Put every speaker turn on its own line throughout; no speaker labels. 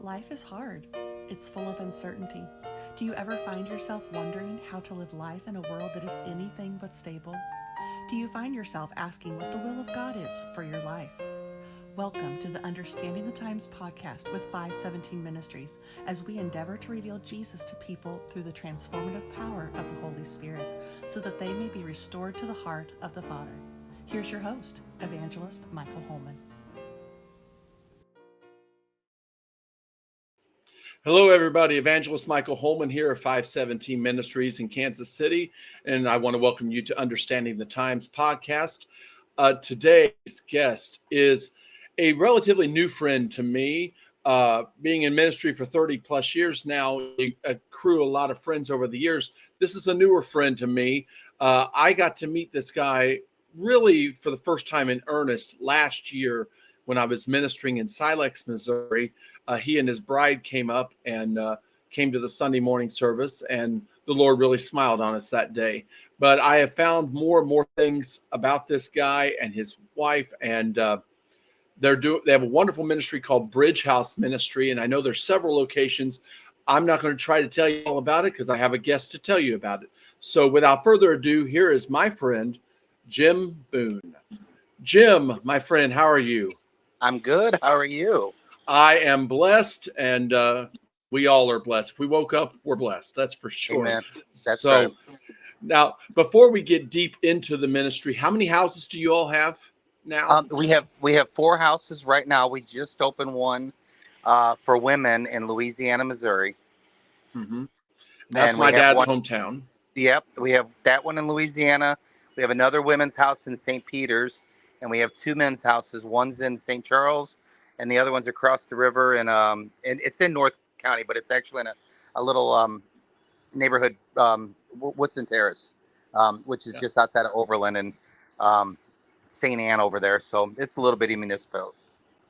Life is hard. It's full of uncertainty. Do you ever find yourself wondering how to live life in a world that is anything but stable? Do you find yourself asking what the will of God is for your life? Welcome to the Understanding the Times podcast with 517 Ministries as we endeavor to reveal Jesus to people through the transformative power of the Holy Spirit so that they may be restored to the heart of the Father. Here's your host, Evangelist Michael Holman.
Hello, everybody. Evangelist Michael Holman here at 517 Ministries in Kansas City, and I want to welcome you to Understanding the Times podcast. Today's guest is a relatively new friend to me, being in ministry for 30 plus years now, accrue a lot of friends over the years. This is a newer friend to me. I got to meet this guy really for the first time in earnest last year when I was ministering in Silex, Missouri. He and his bride came up and came to the Sunday morning service, and the Lord really smiled on us that day. But I have found more and more things about this guy and his wife, and they have a wonderful ministry called Bridgehouse Ministry, and I know there's several locations. I'm not going to try to tell you all about it because I have a guest to tell you about it. So without further ado, here is my friend, Jim Boone. Jim, my friend, how are you?
I'm good. How are you?
I am blessed, and we all are blessed. If we woke up, we're blessed. That's for sure.
Amen. That's
so
right.
Now, before we get deep into the ministry, how many houses do you all have now?
We have 4 houses right now. We just opened one for women in Louisiana, Missouri.
Mm-hmm. That's
And
my dad's
one,
hometown.
Yep, we have that one in Louisiana. We have another women's house in St. Peter's, and we have 2 men's houses. One's in St. Charles, and the other one's across the river. And it's in North County, but it's actually in a little neighborhood, Woodson Terrace, which is just outside of Overland and St. Anne over there. So it's a little bitty municipality.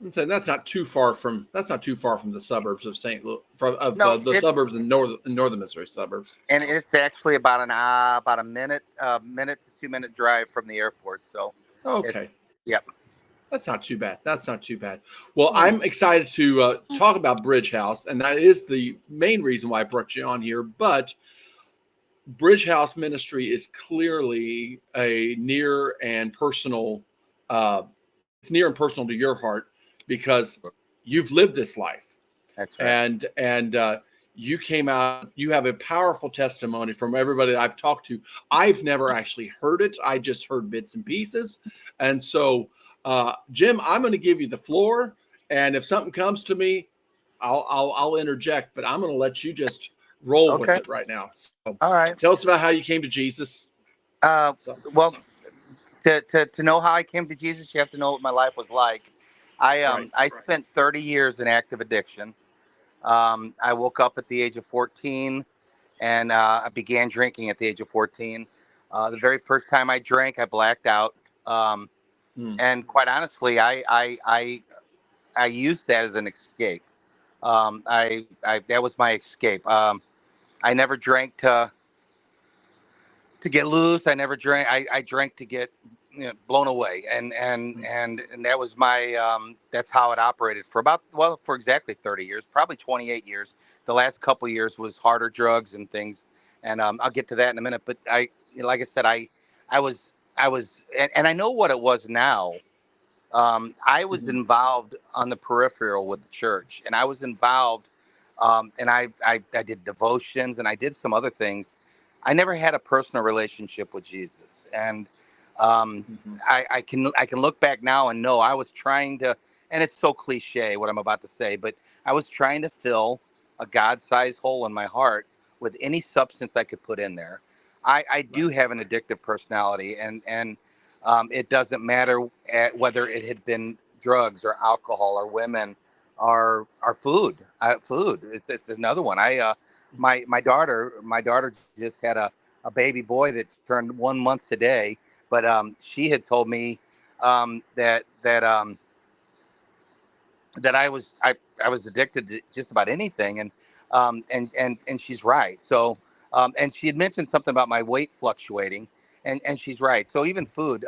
So that's not too far from the suburbs of St. Louis,
No,
the suburbs in northern Missouri suburbs.
And it's actually about a minute to 2 minute drive from the airport. So
okay,
yep.
That's not too bad. Well, I'm excited to talk about Bridge House, and that is the main reason why I brought you on here. But Bridge House Ministry is clearly a near and personal. It's near and personal to your heart because you've lived this life.
That's right.
And you came out. You have a powerful testimony from everybody that I've talked to. I've never actually heard it. I just heard bits and pieces. And so, Jim, I'm going to give you the floor. And if something comes to me, I'll interject. But I'm going to let you just roll with it right now. So,
all right.
Tell us about how you came to Jesus.
Well, to know how I came to Jesus, you have to know what my life was like. I spent 30 years in active addiction. I woke up at the age of 14, and I began drinking at the age of 14. The very first time I drank, I blacked out. And quite honestly, I used that as an escape. That was my escape. I never drank to get loose. I never drank. I drank to get blown away, and that was my that's how it operated for exactly 30 years, probably 28 years. The last couple of years was harder drugs and things, and I'll get to that in a minute. But like I said, I was and I know what it was now. I was involved on the peripheral with the church, and I was involved, and I did devotions, and I did some other things. I never had a personal relationship with Jesus, and I can look back now and know I was trying to, and it's so cliche what I'm about to say, but I was trying to fill a God-sized hole in my heart with any substance I could put in there. I do have an addictive personality, and it doesn't matter whether it had been drugs or alcohol or women or food. Food. It's another one. My daughter just had a baby boy that turned 1 month today, but she had told me that I was addicted to just about anything, and she's right. So and she had mentioned something about my weight fluctuating, and she's right. So even food.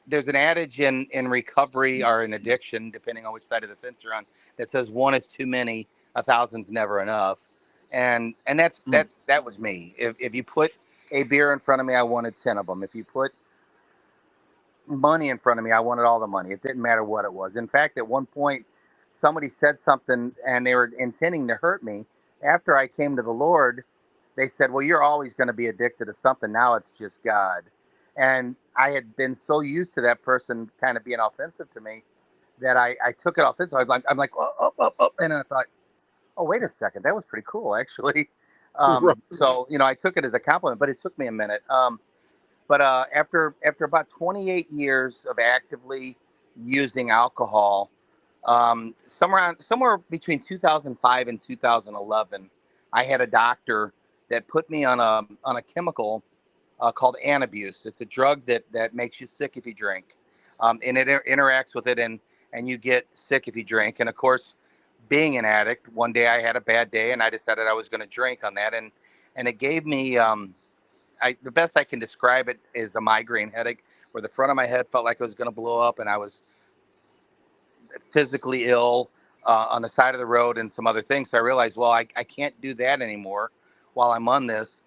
there's an adage in recovery or in addiction, depending on which side of the fence you're on, that says one is too many, 1,000's never enough. And that was me. If you put a beer in front of me, I wanted 10 of them. If you put money in front of me, I wanted all the money. It didn't matter what it was. In fact, at one point, somebody said something and they were intending to hurt me. After I came to the Lord, they said, well, you're always going to be addicted to something. Now it's just God. And I had been so used to that person kind of being offensive to me that I took it offensive. I'm like, oh, oh, oh, oh. And I thought, oh, wait a second. That was pretty cool, actually.
Right.
So, I took it as a compliment, but it took me a minute. But after about 28 years of actively using alcohol, somewhere between 2005 and 2011, I had a doctor that put me on a chemical called Antabuse. It's a drug that makes you sick if you drink, and it interacts with it, and you get sick if you drink. And of course, being an addict, one day I had a bad day, and I decided I was going to drink on that, and it gave me. The best I can describe it is a migraine headache where the front of my head felt like it was going to blow up, and I was physically ill on the side of the road and some other things. So I realized, well, I can't do that anymore while I'm on this.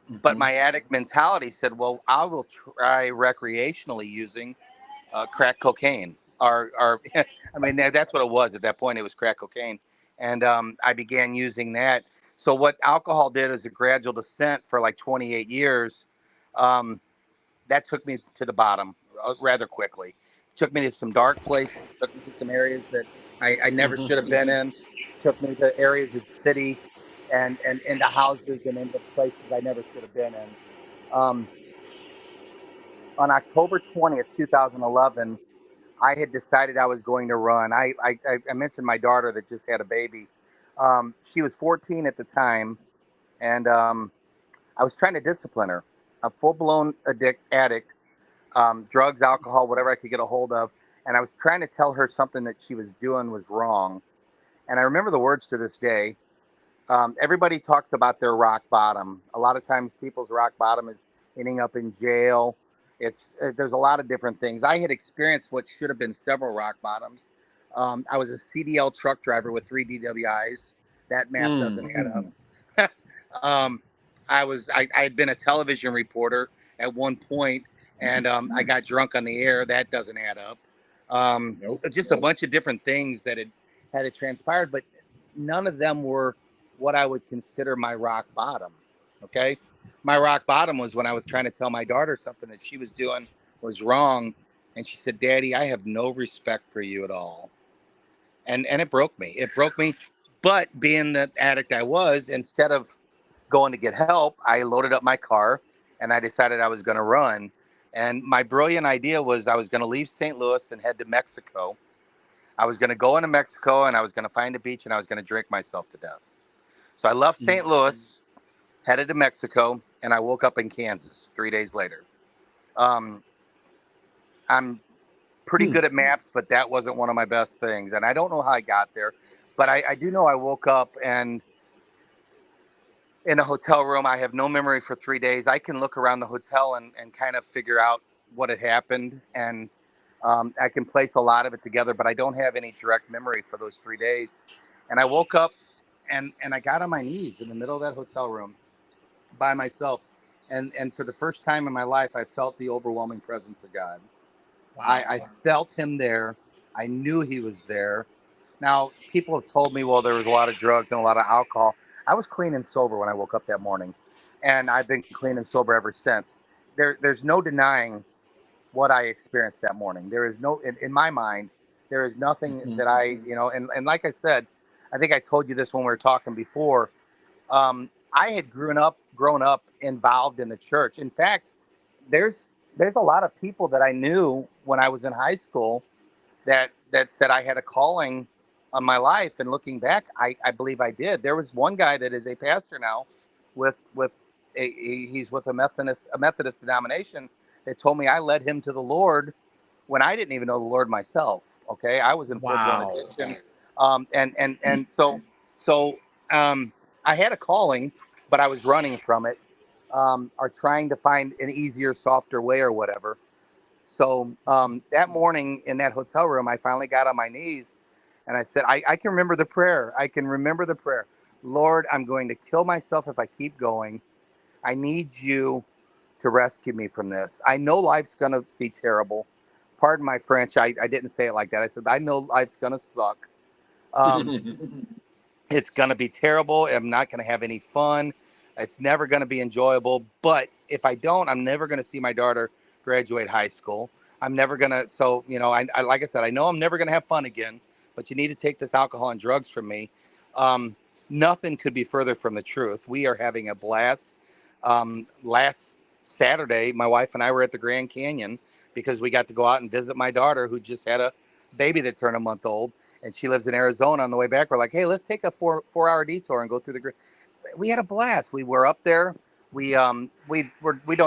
But my addict mentality said, well, I will try recreationally using crack cocaine. Or I mean, that's what it was at that point. It was crack cocaine. And I began using that. So what alcohol did is a gradual descent for like 28 years. Um, that took me to the bottom rather quickly. Took me to some dark places. Took me to some areas that I never should have been in. Took me to areas of the city and into houses and into places I never should have been in. Um, on October 20th, 2011, I had decided I was going to run. I mentioned my daughter that just had a baby. She was 14 at the time, and I was trying to discipline her. A full-blown addict, drugs, alcohol, whatever I could get a hold of. And I was trying to tell her something that she was doing was wrong. And I remember the words to this day. Everybody talks about their rock bottom. A lot of times people's rock bottom is ending up in jail. There's a lot of different things. I had experienced what should have been several rock bottoms. I was a CDL truck driver with 3 DWIs. That math doesn't add up. I had been a television reporter at one point, and I got drunk on the air. That doesn't add up. Just a bunch of different things that had transpired, but none of them were what I would consider my rock bottom. Okay. My rock bottom was when I was trying to tell my daughter something that she was doing was wrong. And she said, Daddy, I have no respect for you at all. And it broke me. It broke me. But being the addict I was, instead of going to get help, I loaded up my car and I decided I was going to run. And my brilliant idea was I was going to leave St. Louis and head to Mexico. I was going to go into Mexico and I was going to find a beach and I was going to drink myself to death. So I left St. Louis, headed to Mexico, and I woke up in Kansas 3 days later. I'm pretty good at maps, but that wasn't one of my best things. And I don't know how I got there, but I do know I woke up and in a hotel room. I have no memory for 3 days. I can look around the hotel and kind of figure out what had happened. And I can place a lot of it together, but I don't have any direct memory for those 3 days. And I woke up and I got on my knees in the middle of that hotel room by myself. And for the first time in my life, I felt the overwhelming presence of God. Wow. I felt him there. I knew he was there. Now, people have told me, well, there was a lot of drugs and a lot of alcohol. I was clean and sober when I woke up that morning, and I've been clean and sober ever since. There's no denying what I experienced that morning. There is no, in my mind, there is nothing that and like I said, I think I told you this when we were talking before. I had grown up involved in the church. In fact, there's a lot of people that I knew when I was in high school that said I had a calling on my life. And looking back, I believe I did. There was one guy that is a pastor now he's with a Methodist denomination that told me I led him to the Lord when I didn't even know the Lord myself. Okay. I was in full-blown addiction. I had a calling, but I was running from it, or trying to find an easier, softer way or whatever. So that morning in that hotel room, I finally got on my knees and I said, I can remember the prayer. I can remember the prayer. Lord, I'm going to kill myself if I keep going. I need you to rescue me from this. I know life's going to be terrible. Pardon my French. I didn't say it like that. I said, I know life's going to suck. Um, it's going to be terrible. I'm not going to have any fun. It's never going to be enjoyable. But if I don't, I'm never going to see my daughter graduate high school. I'm never going to. So, I like I said, I know I'm never going to have fun again, but you need to take this alcohol and drugs from me. Um, Nothing could be further from the truth. We are having a blast. Last Saturday, my wife and I were at the Grand Canyon because we got to go out and visit my daughter who just had a baby that turned a month old, and she lives in Arizona. On the way back, we're like, hey, let's take a four-hour detour and go through the. We had a blast. We were up there. We don't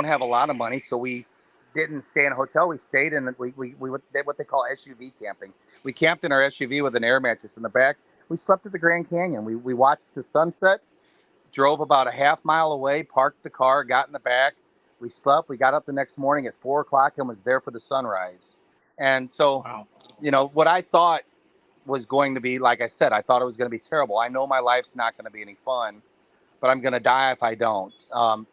have a lot of money, so we didn't stay in a hotel. We stayed in we what they call SUV camping. We camped in our SUV with an air mattress in the back. We slept at the Grand Canyon. We watched the sunset, drove about a half mile away, parked the car, got in the back. We slept. We got up the next morning at 4 o'clock and was there for the sunrise. And so,
Wow.
what I thought was going to be, like I said, I thought it was going to be terrible. I know my life's not going to be any fun, but I'm going to die if I don't.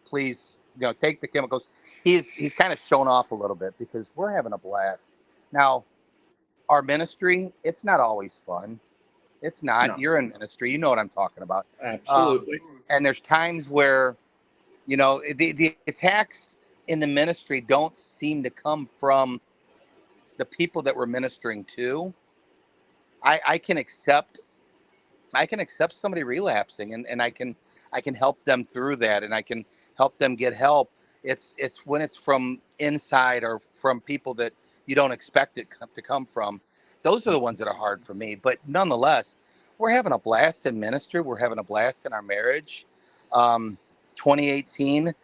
Please, take the chemicals. He's kind of shown off a little bit because we're having a blast. Now, our ministry, it's not always fun. It's not.
No,
You're in ministry. You know what I'm talking about.
absolutely.
And there's times where, the attacks in the ministry don't seem to come from the people that we're ministering to. I can accept somebody relapsing, and I can help them through that, and I can help them get help. It's when it's from inside or from people that you don't expect it to come from. Those are the ones that are hard for me. But nonetheless, we're having a blast in ministry. We're having a blast in our marriage. Um, 2018,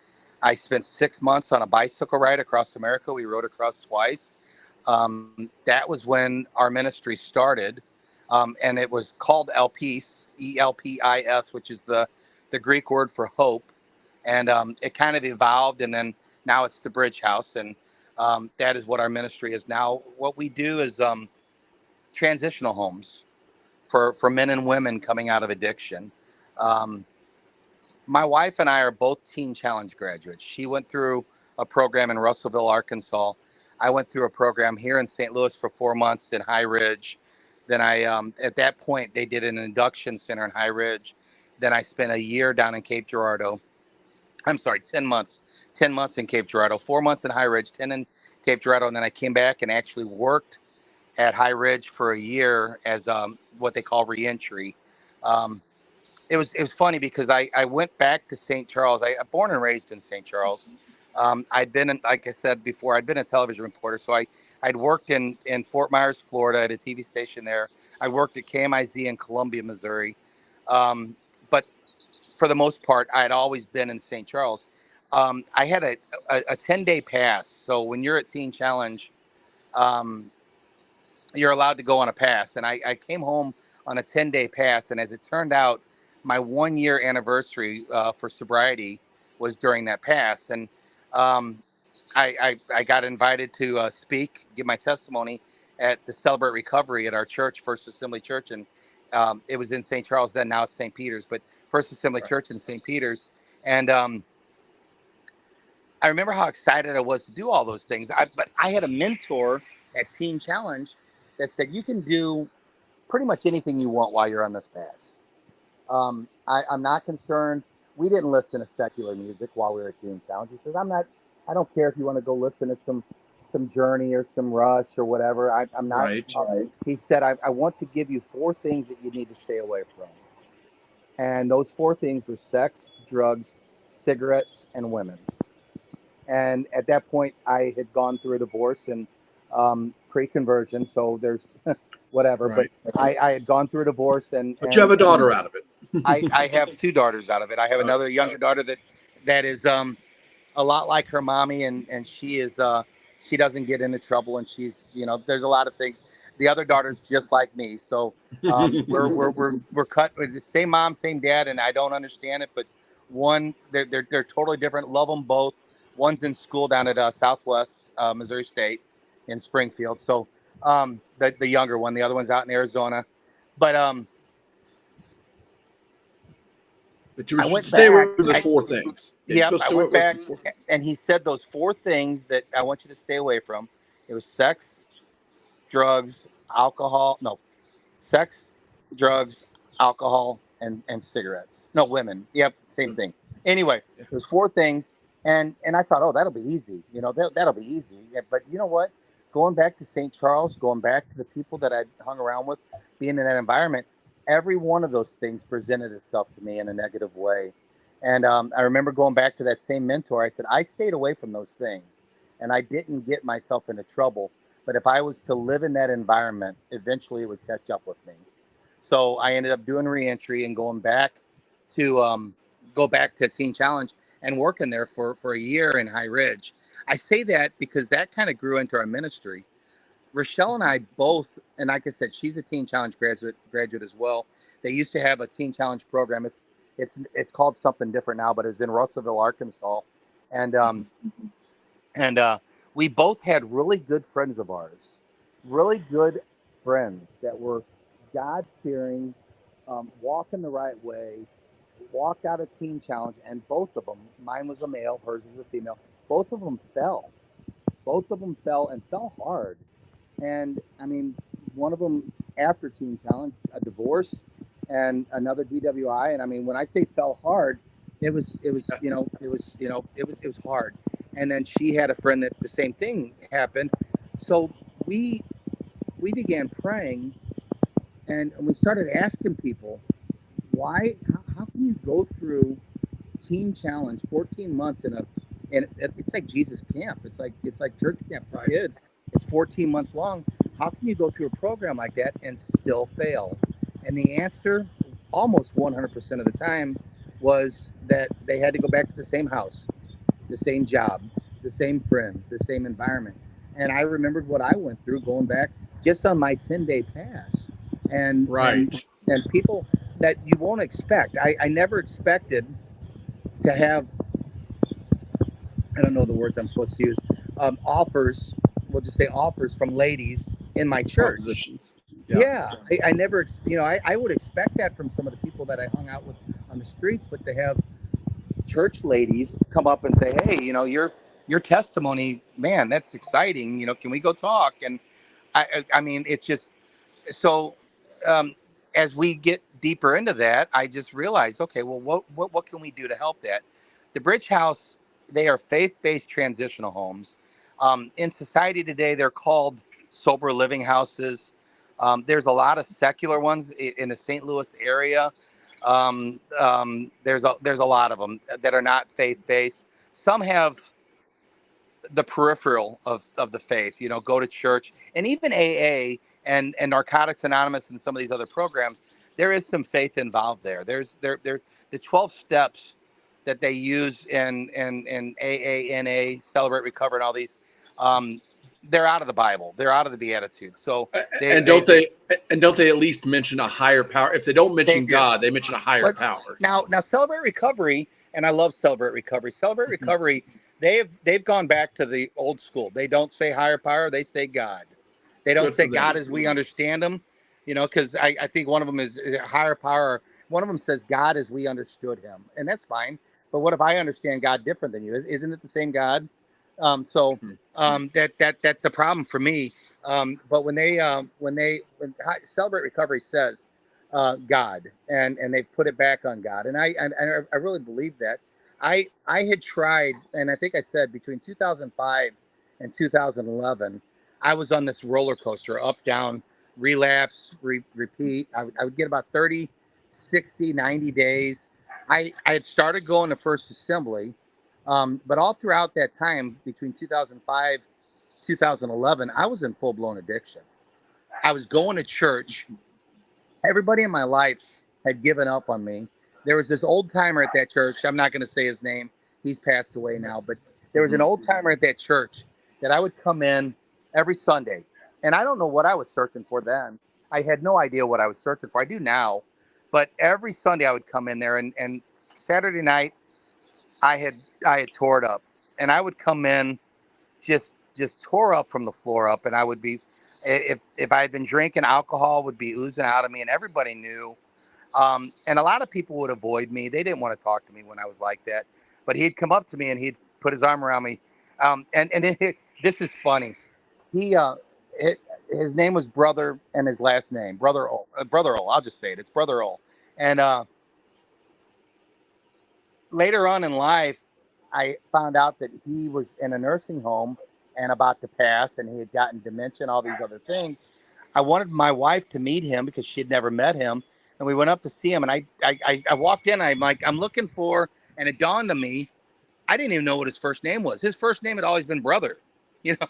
I spent 6 months on a bicycle ride across America. We rode across twice. That was when our ministry started. And it was called Elpis, Elpis, which is the Greek word for hope. And it kind of evolved, and then now it's the Bridge House, and that is what our ministry is now. What we do is transitional homes for men and women coming out of addiction. Um, my wife and I are both Teen Challenge graduates. She went through a program in Russellville, Arkansas. I went through a program here in St. Louis for 4 months in High Ridge. Then at that point, they did an induction center in High Ridge. Then I spent a year down in Cape Girardeau. I'm sorry, 10 months. 10 months in Cape Girardeau, 4 months in High Ridge, 10 in Cape Girardeau. And then I came back and actually worked at High Ridge for a year as what they call reentry. Um, it was funny because I went back to St. Charles. I'm born and raised in St. Charles. I'd been in, like I said before, I'd been a television reporter. So I'd worked in Fort Myers, Florida at a TV station there. I worked at KMIZ in Columbia, Missouri. But for the most part, I had always been in St. Charles. I had a 10-day pass. So when you're at Teen Challenge, um, you're allowed to go on a pass. And I came home on a 10-day pass. And as it turned out, my 1 year anniversary for sobriety was during that pass. And um, I got invited to speak, give my testimony at the Celebrate Recovery at our church, First Assembly Church. And it was in St. Charles then, now it's St. Peter's, but First Assembly Church in St. Peter's. And I remember how excited I was to do all those things. But I had a mentor at Teen Challenge that said, you can do pretty much anything you want while you're on this pass. I'm not concerned. We didn't listen to secular music while we were at Teen Challenge. He says, I don't care if you want to go listen to some Journey or some Rush or whatever. I'm not.
Right.
He said, I want to give you 4 things that you need to stay away from. And those 4 things were sex, drugs, cigarettes, and women. And at that point, I had gone through a divorce and pre-conversion. So there's whatever.
Right.
But I had gone through a divorce.
But you have a daughter out of it.
I have 2 daughters out of it. I have another younger daughter that is a lot like her mommy, and she is she doesn't get into trouble, and she's there's a lot of things. The other daughter's just like me, so we're cut with the same mom, same dad, and I don't understand it. But they're totally different. Love them both. One's in school down at Southwest Missouri State, in Springfield. So the younger one, the other one's out in Arizona. But
you were
I went
stay away
back.
from the four things. Yeah, you're
Yep,
supposed to
I
stay away
went
from
back,
the four things.
and he said those four things that I want you to stay away from. It was sex, drugs, alcohol. No, sex, drugs, alcohol, and cigarettes. No, women. Yep, same thing. Anyway,
Yeah.
there's four things, and I thought, oh, that'll be easy. That'll be easy. Yeah, but you know what? Going back to St. Charles, going back to the people that I hung around with, being in that environment, every one of those things presented itself to me in a negative way. And I remember going back to that same mentor. I said, I stayed away from those things, and I didn't get myself into trouble. But if I was to live in that environment, eventually it would catch up with me. So I ended up doing reentry and going back to Teen Challenge and working there for a year in High Ridge. I say that because that kind of grew into our ministry. Rochelle and I both, and like I said, she's a Teen Challenge graduate as well. They used to have a Teen Challenge program. It's called something different now, but it's in Russellville, Arkansas, and and we both had really good friends of ours, really good friends that were God fearing, walking the right way, walked out a Teen Challenge, and both of them, mine was a male, hers was a female, both of them fell. Both of them fell and fell hard. And I mean, one of them after Teen Challenge, a divorce, and another DWI. And I mean, when I say fell hard, it was hard. And then she had a friend that the same thing happened. So we we began praying, and we started asking people, why? How can you go through Teen Challenge 14 months and it's like Jesus camp. It's like church camp for kids. It's 14 months long. How can you go through a program like that and still fail? And the answer, almost 100% of the time, was that they had to go back to the same house, the same job, the same friends, the same environment. And I remembered what I went through going back just on my 10-day pass. And
Right.
and people that you won't expect. I never expected to have, I don't know the words I'm supposed to use, offers, we'll just say offers from ladies in my church.
Propositions.
Yeah, I never, I would expect that from some of the people that I hung out with on the streets, but to have church ladies come up and say, hey, your testimony, man, that's exciting. Can we go talk? And I mean, it's just so. Um, as we get deeper into that, I just realized, okay, well, what can we do to help that? The Bridge House, they are faith-based transitional homes. In society today, they're called sober living houses. There's a lot of secular ones in the St. Louis area. There's a lot of them that are not faith-based. Some have the peripheral of the faith, go to church, and even AA and Narcotics Anonymous and some of these other programs, there is some faith involved there. There the 12 steps that they use in AA, NA, Celebrate, Recover, and all these, they're out of the Bible. They're out of the Beatitudes. So
And don't they at least mention a higher power? If they don't mention God, they mention a higher power.
Now Celebrate Recovery, and I love Celebrate Recovery. Celebrate Recovery, they've gone back to the old school. They don't say higher power, they say God. They don't say God as we understand him, because I think one of them is higher power. One of them says God as we understood him, and that's fine. But what if I understand God different than you? Isn't it the same God? That's a problem for me. But when Celebrate Recovery says God, and they've put it back on God, and I really believe that. I had tried, and I think I said between 2005 and 2011, I was on this roller coaster, up, down, relapse, repeat. I would get about 30, 60, 90 days. I had started going to First Assembly, but all throughout that time, between 2005, 2011, I was in full-blown addiction. I was going to church. Everybody in my life had given up on me. There was this old timer at that church. I'm not going to say his name. He's passed away now, but there was an old timer at that church that I would come in every Sunday. And I don't know what I was searching for then. I had no idea what I was searching for. I do now. But every Sunday I would come in there, and Saturday night I had tore it up. And I would come in just just tore up from the floor up, and I would be, if I had been drinking, alcohol would be oozing out of me, and everybody knew. And a lot of people would avoid me. They didn't want to talk to me when I was like that. But he'd come up to me and he'd put his arm around me. This is funny. He his name was Brother, and his last name Brother O. Brother O. I'll just say it. It's Brother O. And later on in life, I found out that he was in a nursing home and about to pass, and he had gotten dementia and all these other things. I wanted my wife to meet him because she had never met him, and we went up to see him. And I walked in. I'm like, I'm looking for, and it dawned on me, I didn't even know what his first name was. His first name had always been Brother, you know.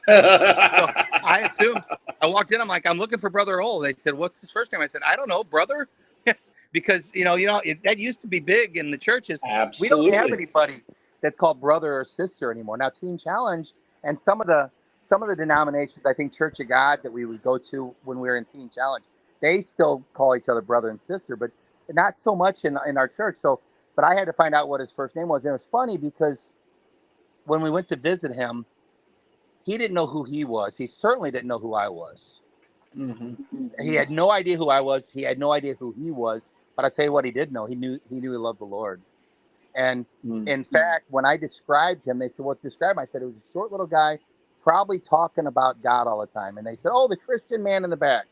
So I assumed. I walked in. I'm like, I'm looking for Brother Ole. They said, "What's his first name?" I said, "I don't know, Brother," because that used to be big in the churches. We don't have
Absolutely.
anybody that's called brother or sister anymore. Now, Teen Challenge and some of the denominations, I think Church of God that we would go to when we were in Teen Challenge, they still call each other brother and sister, but not so much in our church. So, but I had to find out what his first name was, and it was funny because when we went to visit him, he didn't know who he was. He certainly didn't know who I was.
Hmm.
He had no idea who I was. He had no idea who he was. But I tell you what, he did know. He knew he loved the Lord. And in fact, when I described him, they said, "What describe him?" I said, "It was a short little guy, probably talking about God all the time." And they said, "Oh, the Christian man in the back."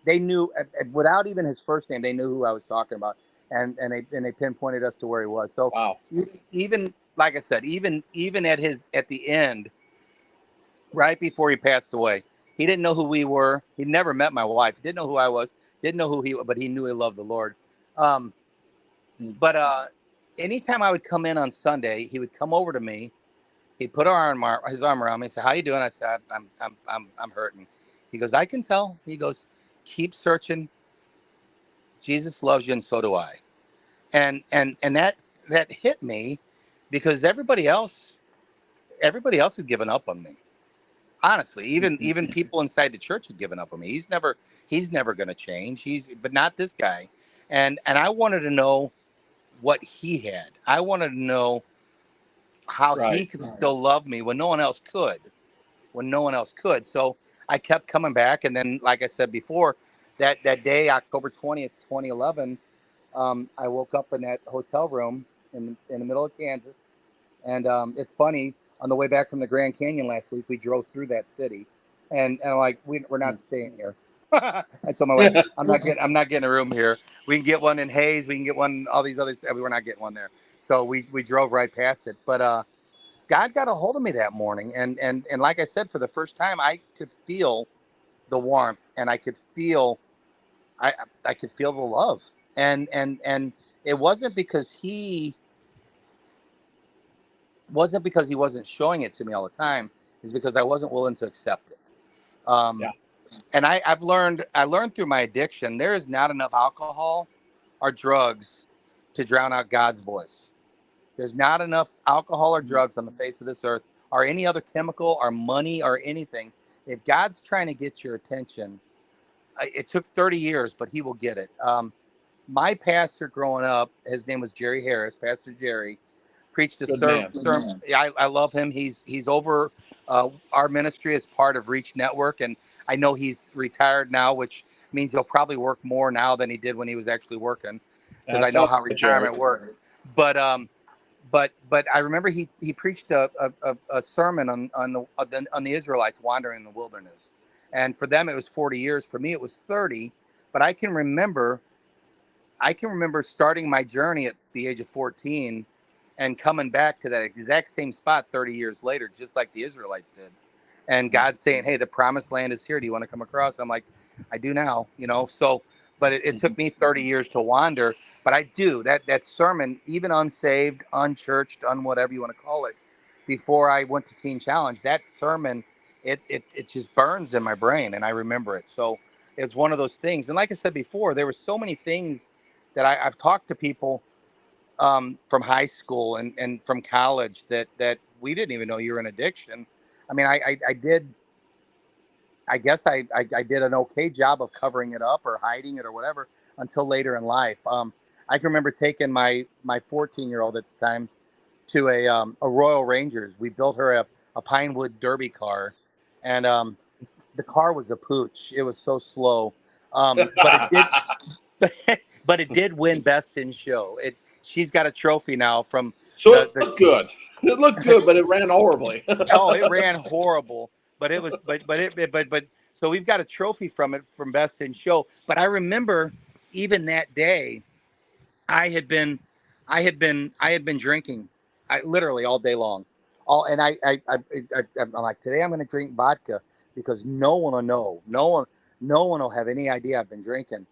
They knew without even his first name, they knew who I was talking about, and they pinpointed us to where he was. So
Wow.
even like I said, even at the end, right before he passed away, he didn't know who we were. He never met my wife. Didn't know who I was. Didn't know who he was, but he knew he loved the Lord. Um, but anytime I would come in on Sunday, he would come over to me. He'd put his arm around me and say, "How you doing?" I said, I'm hurting." He goes, "I can tell." He goes, "Keep searching. Jesus loves you, and so do I." And that hit me because everybody else had given up on me. Honestly, even people inside the church had given up on me. He's never going to change. But not this guy. And I wanted to know what he had. I wanted to know how he
Right.
could still love me when no one else could. When no one else could. So I kept coming back, and then, like I said before, that day, October 20th, 2011, I woke up in that hotel room in the middle of Kansas, and it's funny. On the way back from the Grand Canyon last week, we drove through that city, and I'm like, we're not staying here. I told my wife, I'm not getting a room here. We can get one in Hayes. We can get one all these others. We're not getting one there. So we drove right past it. But God got a hold of me that morning, and like I said, for the first time, I could feel the warmth, and I I could feel the love, and it wasn't because he wasn't showing it to me all the time. It's because I wasn't willing to accept it.
Yeah.
Um, and I learned through my addiction, there is not enough alcohol or drugs to drown out God's voice. There's not enough alcohol or drugs on the face of this earth, or any other chemical or money or anything. If God's trying to get your attention, it took 30 years, but he will get it. My pastor growing up, his name was Jerry Harris, Pastor Jerry, preached a
Good man.
sermon. I love him. He's over our ministry as part of Reach Network, and I know he's retired now, which means he'll probably work more now than he did when he was actually working, because I
That's
know
all
how
right, Jerry.
retirement works. But I remember he preached a sermon on the Israelites wandering in the wilderness, and for them it was 40 years. For me it was 30. But I can remember starting my journey at the age of 14 and coming back to that exact same spot 30 years later, just like the Israelites did. And God saying, "Hey, the promised land is here. Do you want to come across?" I'm like, "I do now. So, but it took me 30 years to wander. But I do that sermon, even unsaved, unchurched, whatever you want to call it, before I went to Teen Challenge, that sermon, it just burns in my brain and I remember it. So it's one of those things. And like I said before, there were so many things that I've talked to people from high school and from college that we didn't even know you were in addiction. I mean, I did. I guess I did an okay job of covering it up or hiding it or whatever until later in life. I can remember taking my 14-year-old at the time to a Royal Rangers. We built her a Pinewood Derby car, and the car was a pooch. It was so slow, but it did. But it did win Best in Show. She's got a trophy now from
So
the
it looked good. It looked good, but it ran horribly.
Oh, it ran horrible, but it was but so we've got a trophy from it from Best in Show. But I remember even that day, I had been I had been drinking, I literally all day long. All and I'm like, today I'm going to drink vodka because no one will know. No one will have any idea I've been drinking.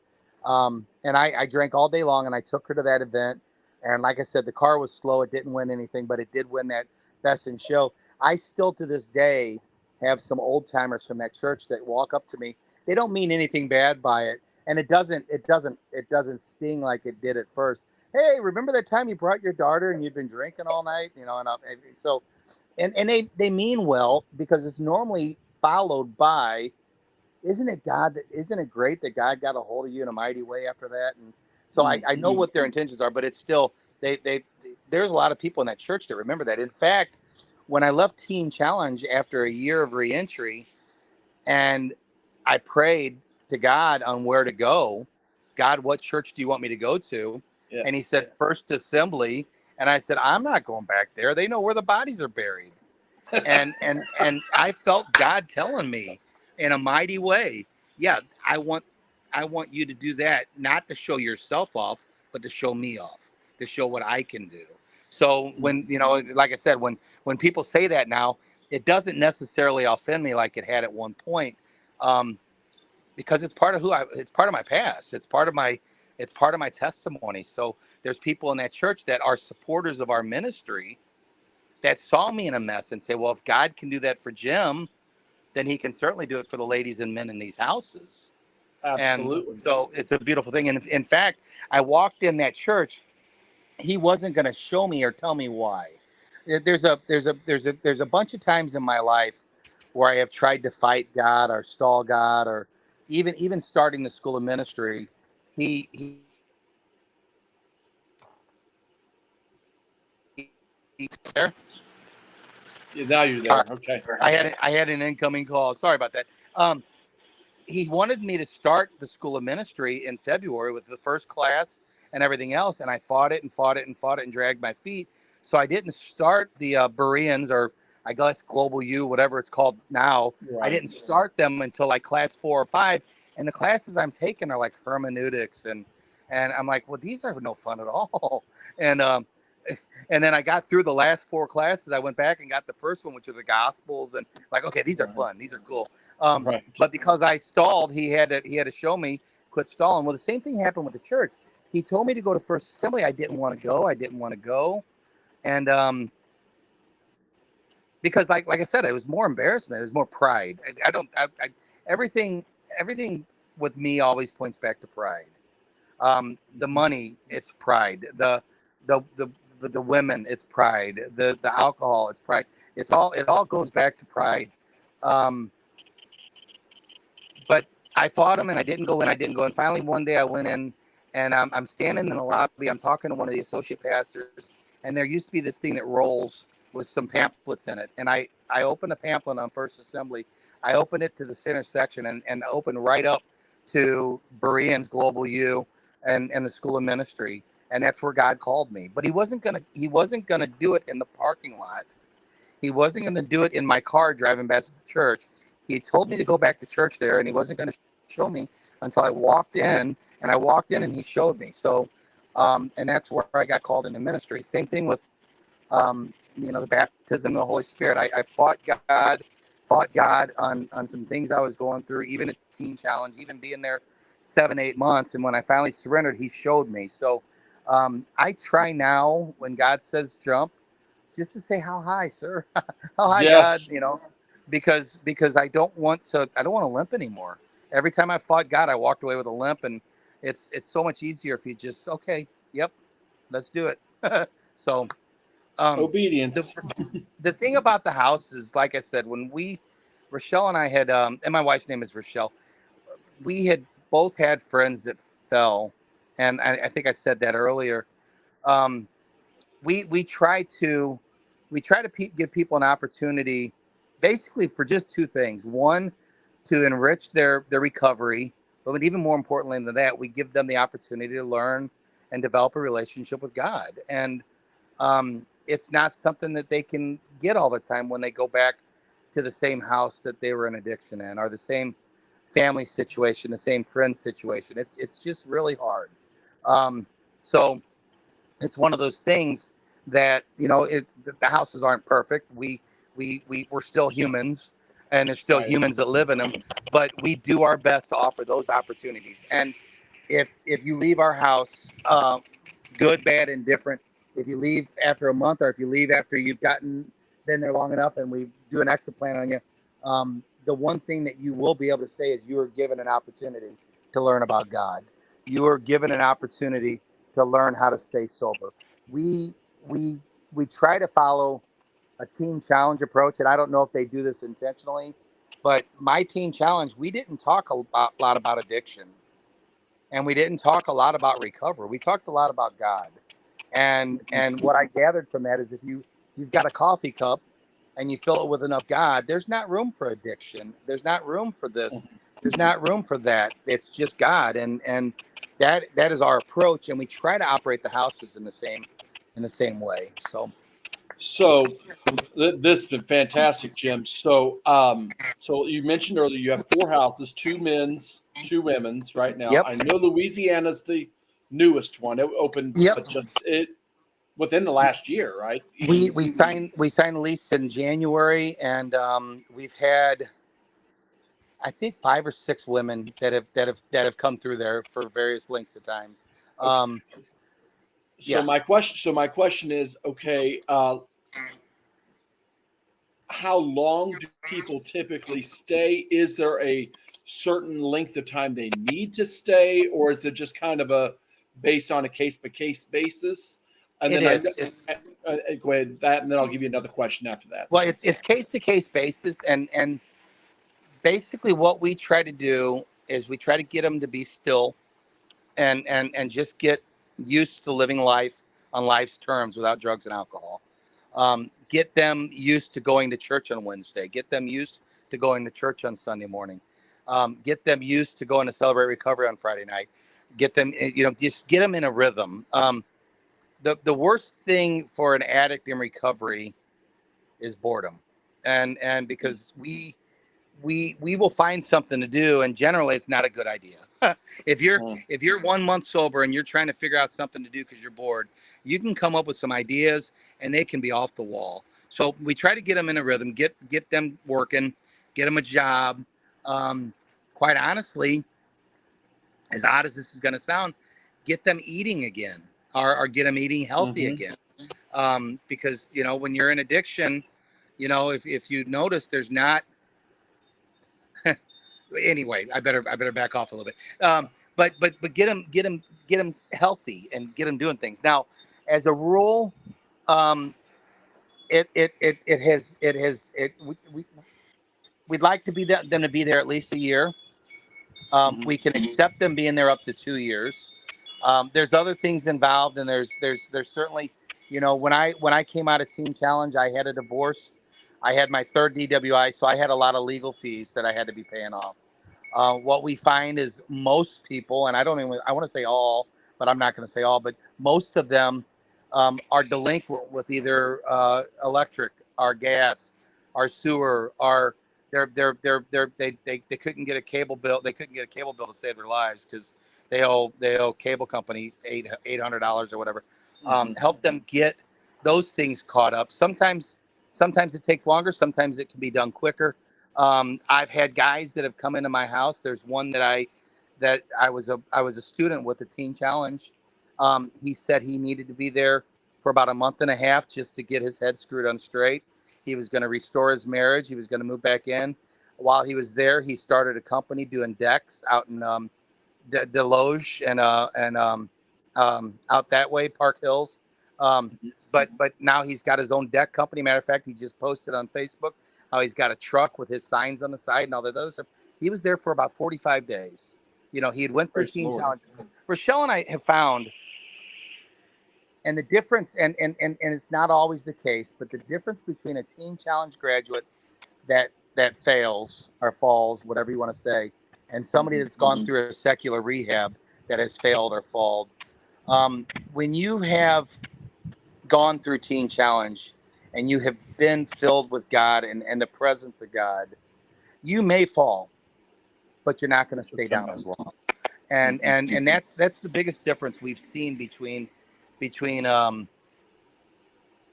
And I drank all day long, and I took her to that event. And like I said, the car was slow. It didn't win anything, but it did win that Best in Show. I still to this day have some old timers from that church that walk up to me. They don't mean anything bad by it, and it doesn't sting like it did at first. Hey, remember that time you brought your daughter and you'd been drinking all night, you know? And they mean well, because it's normally followed by, isn't it great that God got a hold of you in a mighty way after that? And so I know what their intentions are, but it's still, they there's a lot of people in that church that remember that. In fact, when I left Teen Challenge after a year of reentry, and I prayed to God on where to go. God, what church do you want me to go to?
Yes.
And he said, First Assembly. And I said, I'm not going back there. They know where the bodies are buried. And I felt God telling me in a mighty way, yeah, I want you to do that, not to show yourself off, but to show me off, to show what I can do. So when, like I said, when people say that now, it doesn't necessarily offend me like it had at one point, because it's part of it's part of my past. It's part of my testimony. So there's people in that church that are supporters of our ministry that saw me in a mess and say, well, if God can do that for Jim, then he can certainly do it for the ladies and men in these houses.
Absolutely.
And so it's a beautiful thing. And in fact, I walked in that church. He wasn't going to show me or tell me why. There's a bunch of times in my life where I have tried to fight God or stall God, or even starting the school of ministry. He there.
Yeah, now you're there. Okay.
I had an incoming call. Sorry about that. He wanted me to start the school of ministry in February with the first class and everything else. And I fought it and fought it and fought it and dragged my feet. So I didn't start the Bereans, or I guess Global U, whatever it's called now.
Right.
I didn't start them until like class 4 or 5. And the classes I'm taking are like hermeneutics. And I'm like, well, these are no fun at all. And, and then I got through the last 4 classes. I went back and got the first one, which was the Gospels, and like, okay, these are fun. These are cool.
Right.
But because I stalled, he had to show me quit stalling. Well, the same thing happened with the church. He told me to go to First Assembly. I didn't want to go. And because like I said, it was more embarrassment. It was more pride. Everything with me always points back to pride. The money, it's pride. The women, it's pride. The alcohol, it's pride. It all goes back to pride. But I fought him, and I didn't go in. And finally, one day I went in, and I'm standing in the lobby. I'm talking to one of the associate pastors, and there used to be this thing that rolls with some pamphlets in it. And I opened a pamphlet on First Assembly. I opened it to the center section, and opened right up to Bereans Global U and the School of Ministry. And that's where God called me. But he wasn't gonna do it in the parking lot. He wasn't going to do it in my car driving back to the church. He told me to go back to church there, and he wasn't going to show me until I walked in. And I walked in, and he showed me. So, and that's where I got called into ministry. Same thing with, the baptism of the Holy Spirit. I fought God on some things I was going through, even at Teen Challenge, even being there 7-8 months. And when I finally surrendered, he showed me. So, I try now when God says jump, just to say, how high, sir? How high,
Yes.
God? Because I don't want to limp anymore. Every time I fought God, I walked away with a limp, and it's so much easier if you just, okay, yep, let's do it. So
Obedience.
the thing about the house is, like I said, when Rochelle and I had, and my wife's name is Rochelle, we had both had friends that fell, and I think I said that earlier. Um, we try to give people an opportunity basically for just two things. One, to enrich their recovery, but even more importantly than that, we give them the opportunity to learn and develop a relationship with God. And it's not something that they can get all the time when they go back to the same house that they were in addiction in, or the same family situation, the same friend situation. It's just really hard. So it's one of those things that, the houses aren't perfect. We're still humans, and there's still humans that live in them, but we do our best to offer those opportunities. And if you leave our house, good, bad, indifferent, if you leave after a month, or if you leave after you've been there long enough and we do an exit plan on you, the one thing that you will be able to say is you were given an opportunity to learn about God. You were given an opportunity to learn how to stay sober. We we we try to follow a teen challenge approach, and I don't know if they do this intentionally, but my teen challenge, we didn't talk a lot about addiction, and we didn't talk a lot about recovery. We talked a lot about God. And what I gathered from that is, if you've got a coffee cup and you fill it with enough God, there's not room for addiction. There's not room for this. There's not room for that. It's just God. And that is our approach. And we try to operate the houses in the same way.
So this has been fantastic, Jim. So you mentioned earlier you have 4 houses, 2 men's, 2 women's right now.
Yep.
I know Louisiana's the newest one. It opened
Yep.
just within the last year, right?
We signed the lease in January, and we've had, I think, 5 or 6 women that have come through there for various lengths of time.
Okay. So
Yeah.
my question is, okay, how long do people typically stay? Is there a certain length of time they need to stay, or is it just kind of based on a case by case basis? And
It
then
is.
go ahead that, and then I'll give you another question after that.
Well, it's case to case basis, and basically what we try to do is we try to get them to be still, and just get used to living life on life's terms without drugs and alcohol. Get them used to going to church on Wednesday. Get them used to going to church on Sunday morning. Get them used to going to celebrate recovery on Friday night. Get them, just get them in a rhythm. The worst thing for an addict in recovery is boredom, and because we will find something to do, and generally it's not a good idea. if you're 1 month sober and you're trying to figure out something to do because you're bored, you can come up with some ideas, and they can be off the wall. So we try to get them in a rhythm, get them working, get them a job. Quite honestly, as odd as this is going to sound, get them eating again, or get them eating healthy again. Because when you're in addiction, if you notice, there's not. Anyway, I better back off a little bit. But get them healthy, and get them doing things. Now, as a rule, um, we'd like to be them to be there at least a year. We can accept them being there up to 2 years. There's other things involved, and there's certainly, when I came out of Teen Challenge, I had a divorce, I had my 3rd DWI, so I had a lot of legal fees that I had to be paying off. What we find is most people, and I want to say all, but I'm not going to say all, but most of them are delinquent with either electric, or gas, or sewer, or they couldn't get a cable bill. They couldn't get a cable bill to save their lives because they owe cable company $800 or whatever. Help them get those things caught up. Sometimes it takes longer. Sometimes it can be done quicker. I've had guys that have come into my house. There's one that I was a student with the Teen Challenge. He said he needed to be there for about a month and a half just to get his head screwed on straight. He was going to restore his marriage. He was going to move back in. While he was there, he started a company doing decks out in Deloge and out that way, Park Hills. But now he's got his own deck company. Matter of fact, he just posted on Facebook how he's got a truck with his signs on the side and all that other stuff. He was there for about 45 days. He had went through Teen Challenge. Rochelle and I have found, and the difference, and it's not always the case, but the difference between a Teen Challenge graduate that fails or falls, whatever you want to say, and somebody that's gone through a secular rehab that has failed or failed. When you have gone through Teen Challenge and you have been filled with God and the presence of God, you may fall, but you're not going to stay down as long. And that's the biggest difference we've seen between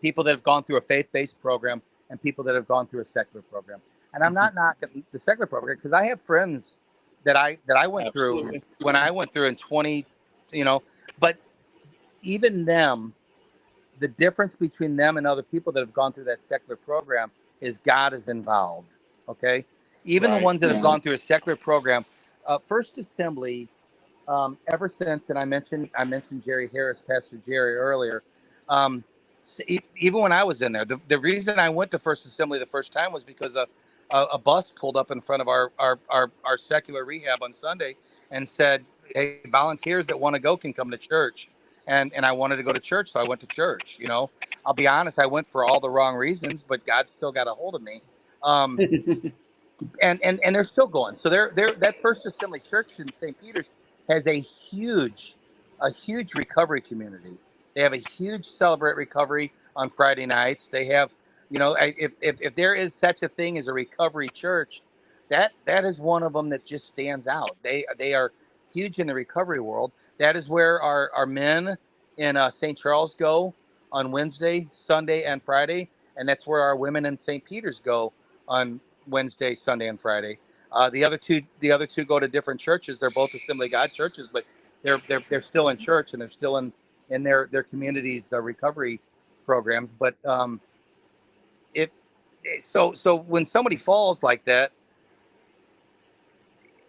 people that have gone through a faith-based program and people that have gone through a secular program. And I'm not knocking the secular program, because I have friends that I went
Absolutely.
through when I went through in 20, but even them, the difference between them and other people that have gone through that secular program is God is involved. Okay. Even the ones that have gone through a secular program, First Assembly, ever since, and I mentioned Jerry Harris, Pastor Jerry earlier. Even when I was in there, the reason I went to First Assembly the first time was because a bus pulled up in front of our secular rehab on Sunday and said, "Hey, volunteers that want to go can come to church." And I wanted to go to church, so I went to church. I'll be honest, I went for all the wrong reasons, but God still got a hold of me. And they're still going. So they're that First Assembly Church in St. Peter's has a huge recovery community. They have a huge Celebrate Recovery on Friday nights. They have, if there is such a thing as a recovery church, that is one of them that just stands out. They are huge in the recovery world. That is where our men in St. Charles go on Wednesday, Sunday, and Friday, and that's where our women in St. Peter's go on Wednesday, Sunday, and Friday. The other two go to different churches. They're both Assembly of God churches, but they're still in church and they're still in their communities, their recovery programs. But so when somebody falls like that,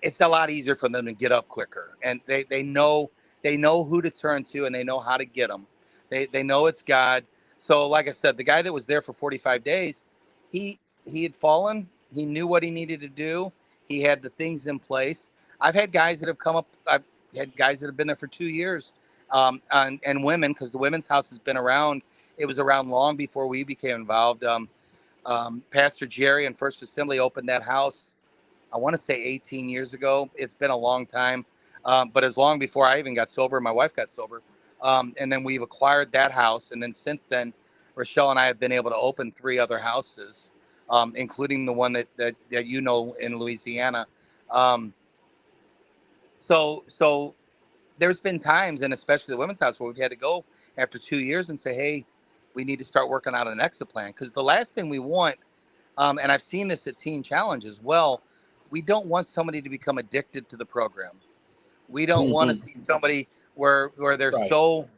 it's a lot easier for them to get up quicker, and they know who to turn to, and they know how to get them. They know it's God. So, like I said, the guy that was there for 45 days, he had fallen. He knew what he needed to do. He had the things in place. I've had guys that have come up. I've had guys that have been there for 2 years, and women, because the women's house has been around. It was around long before we became involved. Pastor Jerry and First Assembly opened that house, I want to say 18 years ago. It's been a long time, but as long before I even got sober, my wife got sober. And then we've acquired that house. And then since then, Rochelle and I have been able to open 3 other houses, including the one that in Louisiana. So there's been times, and especially the women's house, where we've had to go after 2 years and say, hey, we need to start working out an exit plan. Because the last thing we want, and I've seen this at Teen Challenge as well, we don't want somebody to become addicted to the program. We don't want to see somebody where they're so,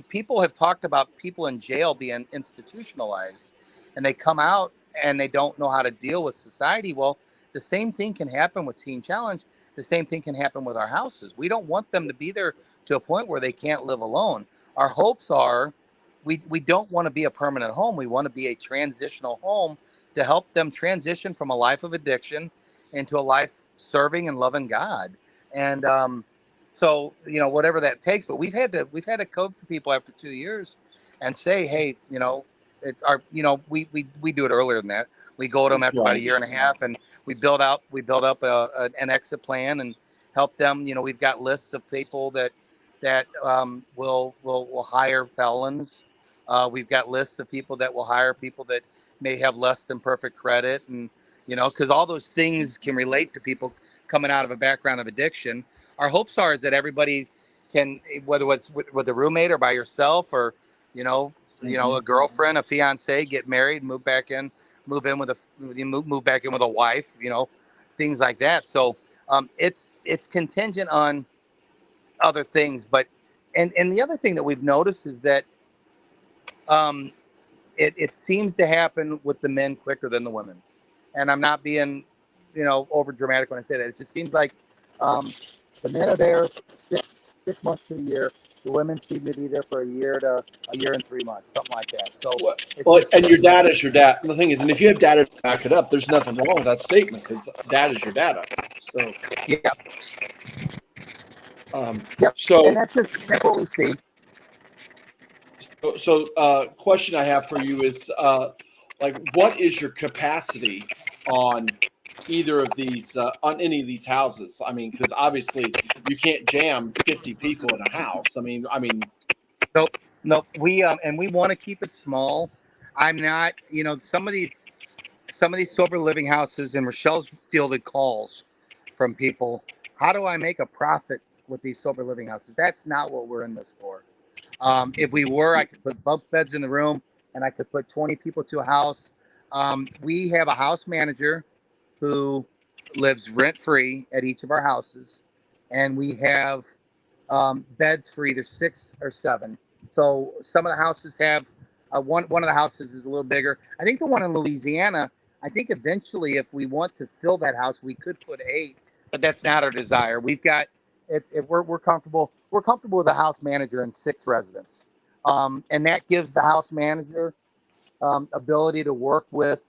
people have talked about people in jail being institutionalized, and they come out and they don't know how to deal with society. Well, the same thing can happen with Teen Challenge. The same thing can happen with our houses. We don't want them to be there to a point where they can't live alone. Our hopes are, we don't want to be a permanent home. We want to be a transitional home to help them transition from a life of addiction into a life serving and loving God. And so, whatever that takes, but we've had to coach people after 2 years and say, hey, it's our, we do it earlier than that. We go to them after about a year and a half, and we build up an exit plan and help them. We've got lists of people that will hire felons. We've got lists of people that will hire people that may have less than perfect credit, and because all those things can relate to people coming out of a background of addiction. Our hopes are is that everybody can, whether it's with a roommate or by yourself, or a girlfriend, a fiance, get married, move back in with a wife, things like that. So it's contingent on other things, but and the other thing that we've noticed is that it seems to happen with the men quicker than the women. And I'm not being, over dramatic when I say that. It just seems like the men are there 6 months to a year. The women seem to be there for a year and 3 months, something like that. So,
and your data is your data. The thing is, and if you have data to back it up, there's nothing wrong with that statement, because data is your data. So,
yeah.
So,
and that's what we see.
So, question I have for you is, like what is your capacity on either of these on any of these houses? I mean, because obviously you can't jam 50 people in a house. I mean,
Nope, nope. We want to keep it small. I'm not, some of these sober living houses, and Rochelle's fielded calls from people. How do I make a profit with these sober living houses? That's not what we're in this for. If we were, I could put bunk beds in the room, and I could put 20 people to a house. We have a house manager who lives rent free at each of our houses, and we have beds for either 6 or 7. So some of the houses have one of the houses is a little bigger. I think the one in Louisiana. I think eventually, if we want to fill that house, we could put 8, but that's not our desire. We've got we're comfortable. We're comfortable with a house manager and 6 residents, and that gives the house manager ability to work with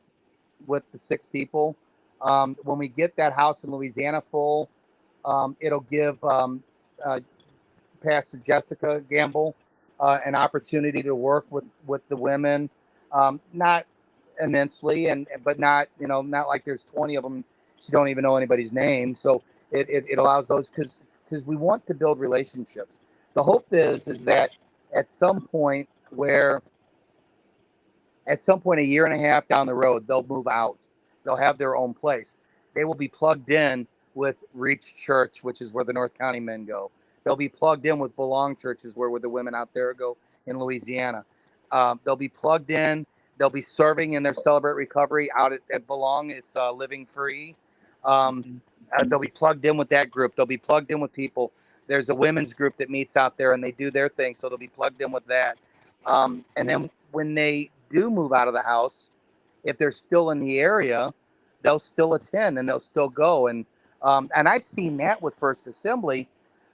the 6 people. When we get that house in Louisiana full, it'll give uh, Pastor Jessica Gamble an opportunity to work with the women, not immensely, but not not like there's 20 of them. She don't even know anybody's name, so it allows those because we want to build relationships. The hope is that at some point where at some point a year and a half down the road, they'll move out. They'll have their own place. They will be plugged in with Reach Church, which is where the North County men go. They'll be plugged in with Belong Churches, where the women out there go in Louisiana. They'll be plugged in. They'll be serving in their Celebrate Recovery out at Belong. It's Living Free. They'll be plugged in with that group. They'll be plugged in with people. There's a women's group that meets out there, and they do their thing, so they'll be plugged in with that. And then when they do move out of the house, if they're still in the area, they'll still attend and they'll still go. And I've seen that with First Assembly.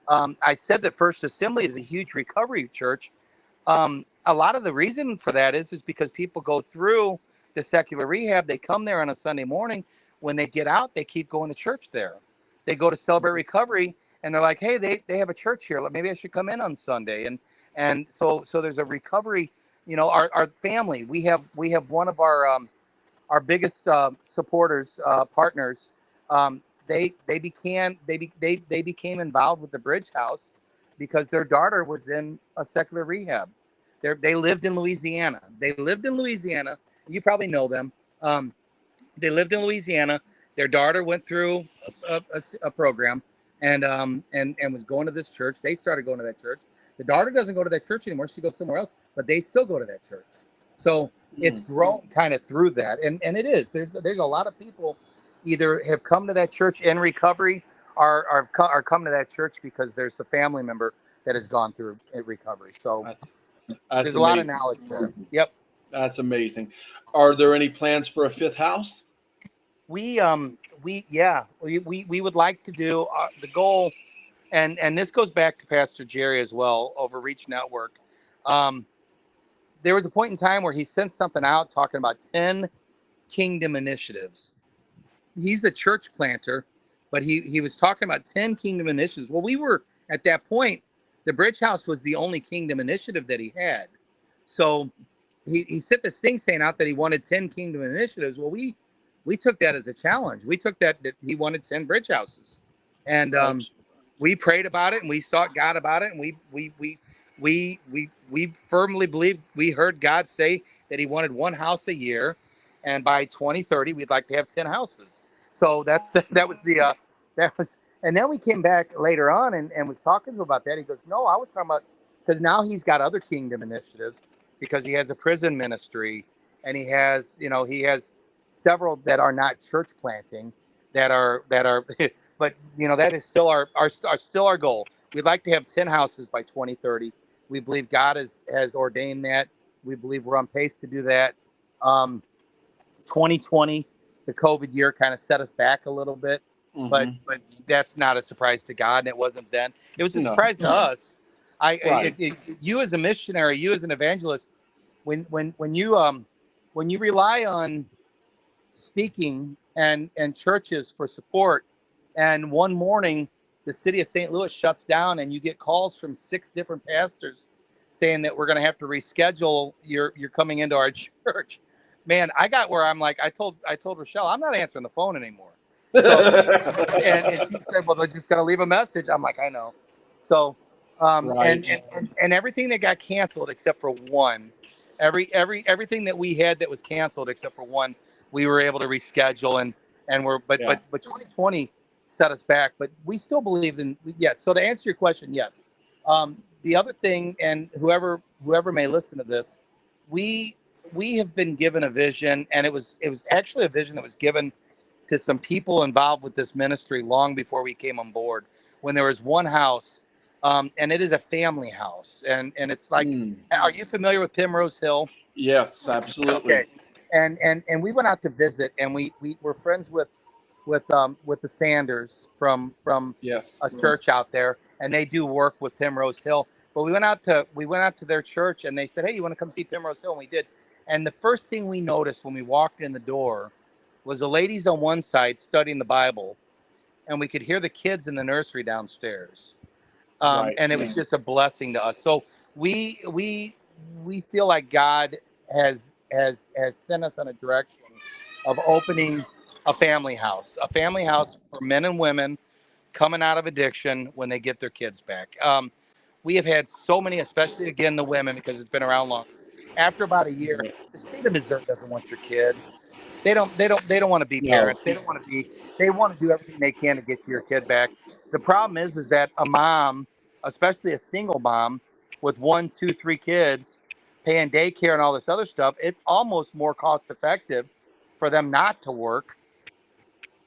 I said that First Assembly is a huge recovery church. A lot of the reason for that is because people go through the secular rehab. They come there on a Sunday morning. When they get out, they keep going to church there. They go to Celebrate Recovery, and they're like, hey, they have a church here. Maybe I should come in on Sunday. And so there's a recovery. Our family. We have one of our biggest supporters, partners. They became involved with the Bridge House because their daughter was in a secular rehab. They lived in Louisiana. You probably know them. They lived in Louisiana. Their daughter went through a program and was going to this church. They started going to that church. The daughter doesn't go to that church anymore. She goes somewhere else, but they still go to that church. So it's grown kind of through that. And it is. There's a lot of people either have come to that church in recovery or are come to that church because there's a family member that has gone through recovery. So
that's
there's a
amazing.
lot of knowledge there. Yep.
That's amazing. Are there any plans for a 5th house?
We would like to do the goal, and this goes back to Pastor Jerry as well over Reach Network. There was a point in time where he sent something out talking about 10 kingdom initiatives. He's a church planter, but he was talking about 10 kingdom initiatives. Well, we were at that point, the Bridge House was the only kingdom initiative that he had. So he sent this thing saying out that he wanted 10 kingdom initiatives. Well, we took that as a challenge. We took that he wanted 10 bridge houses, and we prayed about it and we sought God about it, and we firmly believed. We heard God say that He wanted 1 house a year, and by 2030 we'd like to have 10 houses. So that was. And then we came back later on and was talking to him about that. He goes, "No, I was talking about," because now he's got other kingdom initiatives because he has a prison ministry and he has several that are not church planting that are but that is still still our goal. We'd like to have 10 houses by 2030. We believe God has ordained that. We believe we're on pace to do that. 2020, the COVID year, kind of set us back a little bit, but that's not a surprise to God, and it wasn't then. It was a surprise to us. You as a missionary, you as an evangelist, when you rely on speaking and churches for support, and one morning the city of St. Louis shuts down and you get calls from 6 different pastors saying that we're going to have to reschedule your coming into our church. man, I got where I'm like, I told Rochelle, I'm not answering the phone anymore. So, and she said, well, they're just going to leave a message. I'm like, I know. So,
Right.
and everything that got canceled except for one, everything that we had that was canceled except for one, we were able to reschedule and
Yeah.
but 2020 set us back, but we still believe in, yes. So to answer your question, yes. The other thing, and whoever may listen to this, we we have been given a vision, and it was actually a vision that was given to some people involved with this ministry long before we came on board. When there was one house, and it is a family house, and it's like,
Mm.
are you familiar with Primrose Hill?
Yes, absolutely.
Okay, and we went out to visit, and we were friends with the Sanders from a
Yes.
church out there, and they do work with Primrose Hill. But we went out to their church, and they said, "Hey, you want to come see Primrose Hill?" And we did. And the first thing we noticed when we walked in the door was the ladies on one side studying the Bible, and we could hear the kids in the nursery downstairs.
Right.
And it was just a blessing to us. So we we we feel like God has sent us on a direction of opening a family house for men and women coming out of addiction when they get their kids back. We have had so many, especially again the women, because it's been around long. After about a year, the state of Missouri doesn't want your kid. They don't want to be
No.
parents. They want to do everything they can to get your kid back. The problem is that a mom, especially a single mom with one, two, three kids, paying daycare and all this other stuff, it's almost more cost effective for them not to work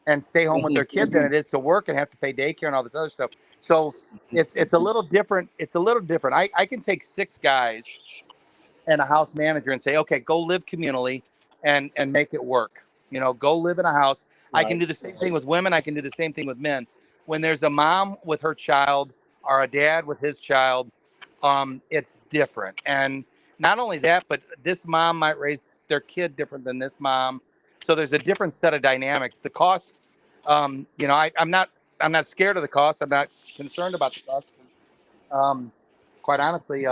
and stay home with their kid than it is to work and have to pay daycare and all this other stuff. So it's a little different. It's a little different. I can take six guys and a house manager and say, okay, go live communally and make it work. Go live in a house. I can
Right.
do the same thing with women. I can do the same thing with men. When there's a mom with her child or a dad with his child, it's different. And not only that, but this mom might raise their kid different than this mom. So there's a different set of dynamics. The cost, I'm not scared of the cost. I'm not concerned about the cost. Quite honestly,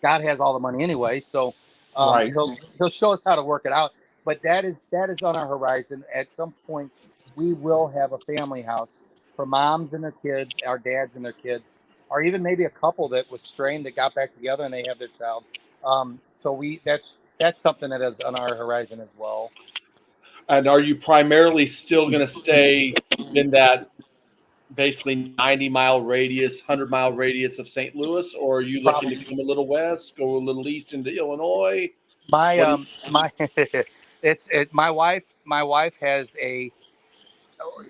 God has all the money anyway, so
Right.
he'll show us how to work it out. But that is on our horizon. At some point, we will have a family house for moms and their kids, our dads and their kids, or even maybe a couple that was strained that got back together and they have their child. So that's something that is on our horizon as well.
And are you primarily still going to stay in that basically 90-mile radius, 100-mile radius of St. Louis, or are you looking to
Probably
come a little west, go a little east into Illinois?
my
What do you,
my my wife has a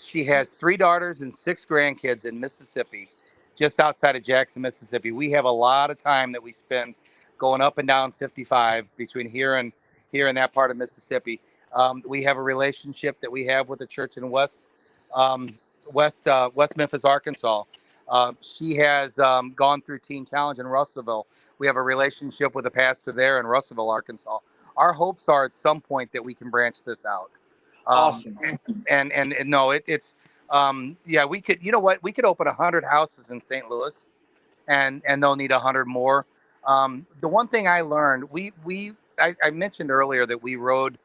she has three daughters and six grandkids in Mississippi, just outside of Jackson, Mississippi. We have a lot of time that we spend going up and down 55 between here and that part of Mississippi. We have a relationship that we have with a church in um, West Memphis, Arkansas. She has gone through Teen Challenge in Russellville. We have a relationship with a pastor there in Russellville, Arkansas. Our hopes are at some point that we can branch this out. Um,
awesome.
and no, it's yeah, we could, you know what, we could open 100 houses in St. Louis, and they'll need 100 more. The one thing I learned, I mentioned earlier that we rode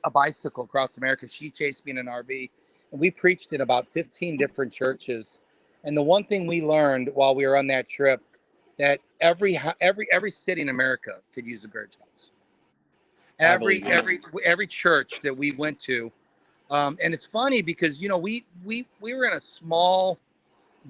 a bicycle across America. She chased me in an RV, and we preached in about 15 different churches. And the one thing we learned while we were on that trip, that every city in America could use a bridge house.
I
Every
believe you.
every church that we went to. And it's funny because we were in a small,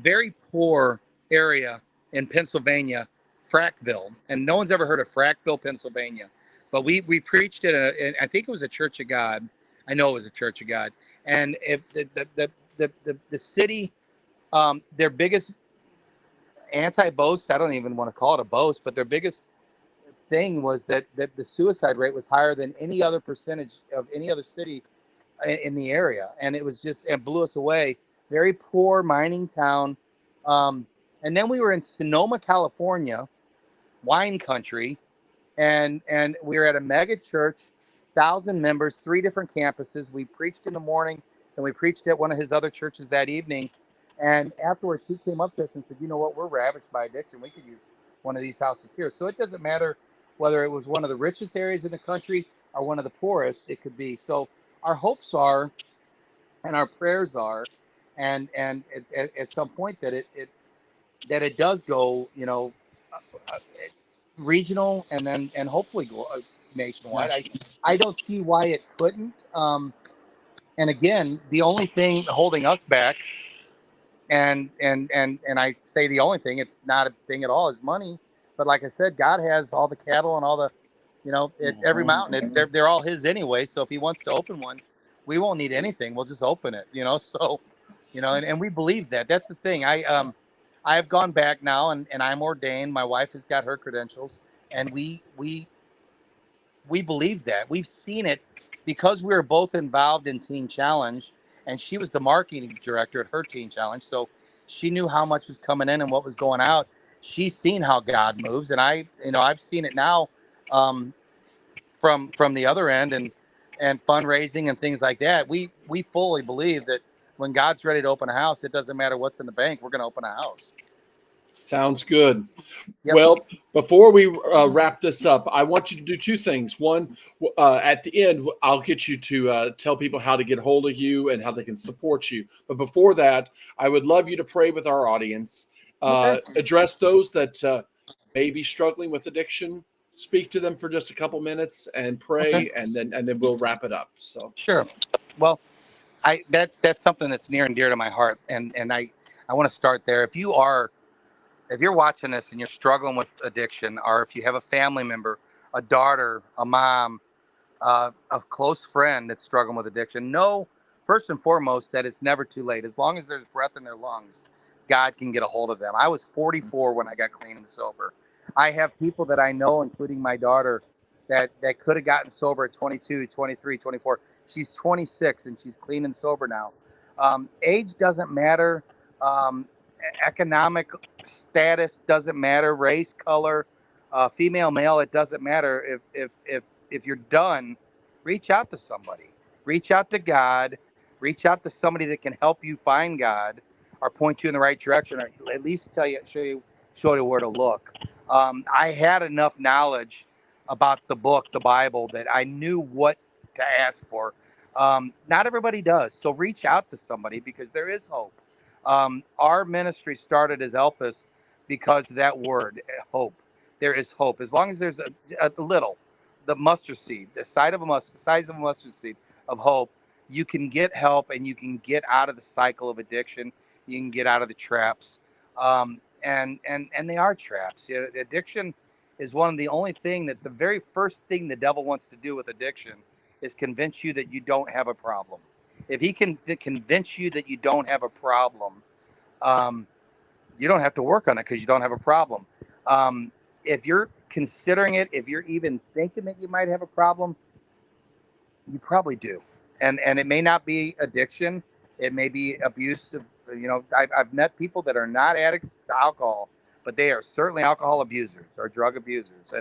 very poor area in Pennsylvania, Frackville, and no one's ever heard of Frackville, Pennsylvania. But we preached at I think it was a Church of God. I know it was a Church of God, and the city, their biggest anti-boast. I don't even want to call it a boast, but their biggest thing was that the suicide rate was higher than any other percentage of any other city in the area, and it blew us away. Very poor mining town, and then we were in Sonoma, California, wine country, and we were at a mega church, 1,000 members, three different campuses. We preached in the morning, and we preached at one of his other churches that evening. And afterwards, he came up to us and said, "You know what? We're ravaged by addiction. We could use one of these houses here." So it doesn't matter whether it was one of the richest areas in the country are one of the poorest it could be. So our hopes are, and our prayers are, and at some point that it does go, regional, and hopefully nationwide. I don't see why it couldn't. And again, the only thing holding us back, and I say the only thing, it's not a thing at all, is money. But like I said, God has all the cattle and all the, every mountain. They're all His anyway. So if He wants to open one, we won't need anything. We'll just open it. So, and we believe that. That's the thing. I have gone back now, and I'm ordained. My wife has got her credentials, and we believe that. We've seen it because we were both involved in Teen Challenge, and she was the marketing director at her Teen Challenge. So she knew how much was coming in and what was going out. She's seen how God moves, and I've seen it now, from the other end, and fundraising and things like that. We fully believe that when God's ready to open a house, it doesn't matter what's in the bank. We're going to open a house.
Sounds good.
Yep.
Well, before we wrap this up, I want you to do two things. One, at the end, I'll get you to tell people how to get hold of you and how they can support you. But before that, I would love you to pray with our audience, address those that may be struggling with addiction, speak to them for just a couple minutes, and pray, and then we'll wrap it up. So
sure. Well, that's something that's near and dear to my heart, and I want to start there. If you're watching this and you're struggling with addiction, or if you have a family member, a daughter, a mom, a close friend that's struggling with addiction, know first and foremost that it's never too late. As long as there's breath in their lungs, God can get a hold of them. I was 44 when I got clean and sober. I have people that I know, including my daughter, that could have gotten sober at 22, 23, 24. She's 26 and she's clean and sober now. Age doesn't matter. Um, Economic status doesn't matter. Race, color, female, male, it doesn't matter. If you're done, reach out to somebody. Reach out to God. Reach out to somebody that can help you find God, or point you in the right direction, or at least show you where to look. I had enough knowledge about the book, the Bible, that I knew what to ask for. Not everybody does, so reach out to somebody, because there is hope. Our ministry started as Elpis because of that word, hope. There is hope. As long as there's a little, the mustard seed, the size of a mustard seed of hope, you can get help, and you can get out of the cycle of addiction. You can get out of the traps. And they are traps. Addiction is one of the only thing that the very first thing the devil wants to do with addiction is convince you that you don't have a problem. If he can convince you that you don't have a problem, you don't have to work on it, because you don't have a problem. If you're considering it, if you're even thinking that you might have a problem, you probably do. And it may not be addiction. It may be abuse of, I've met people that are not addicts to alcohol, but they are certainly alcohol abusers or drug abusers.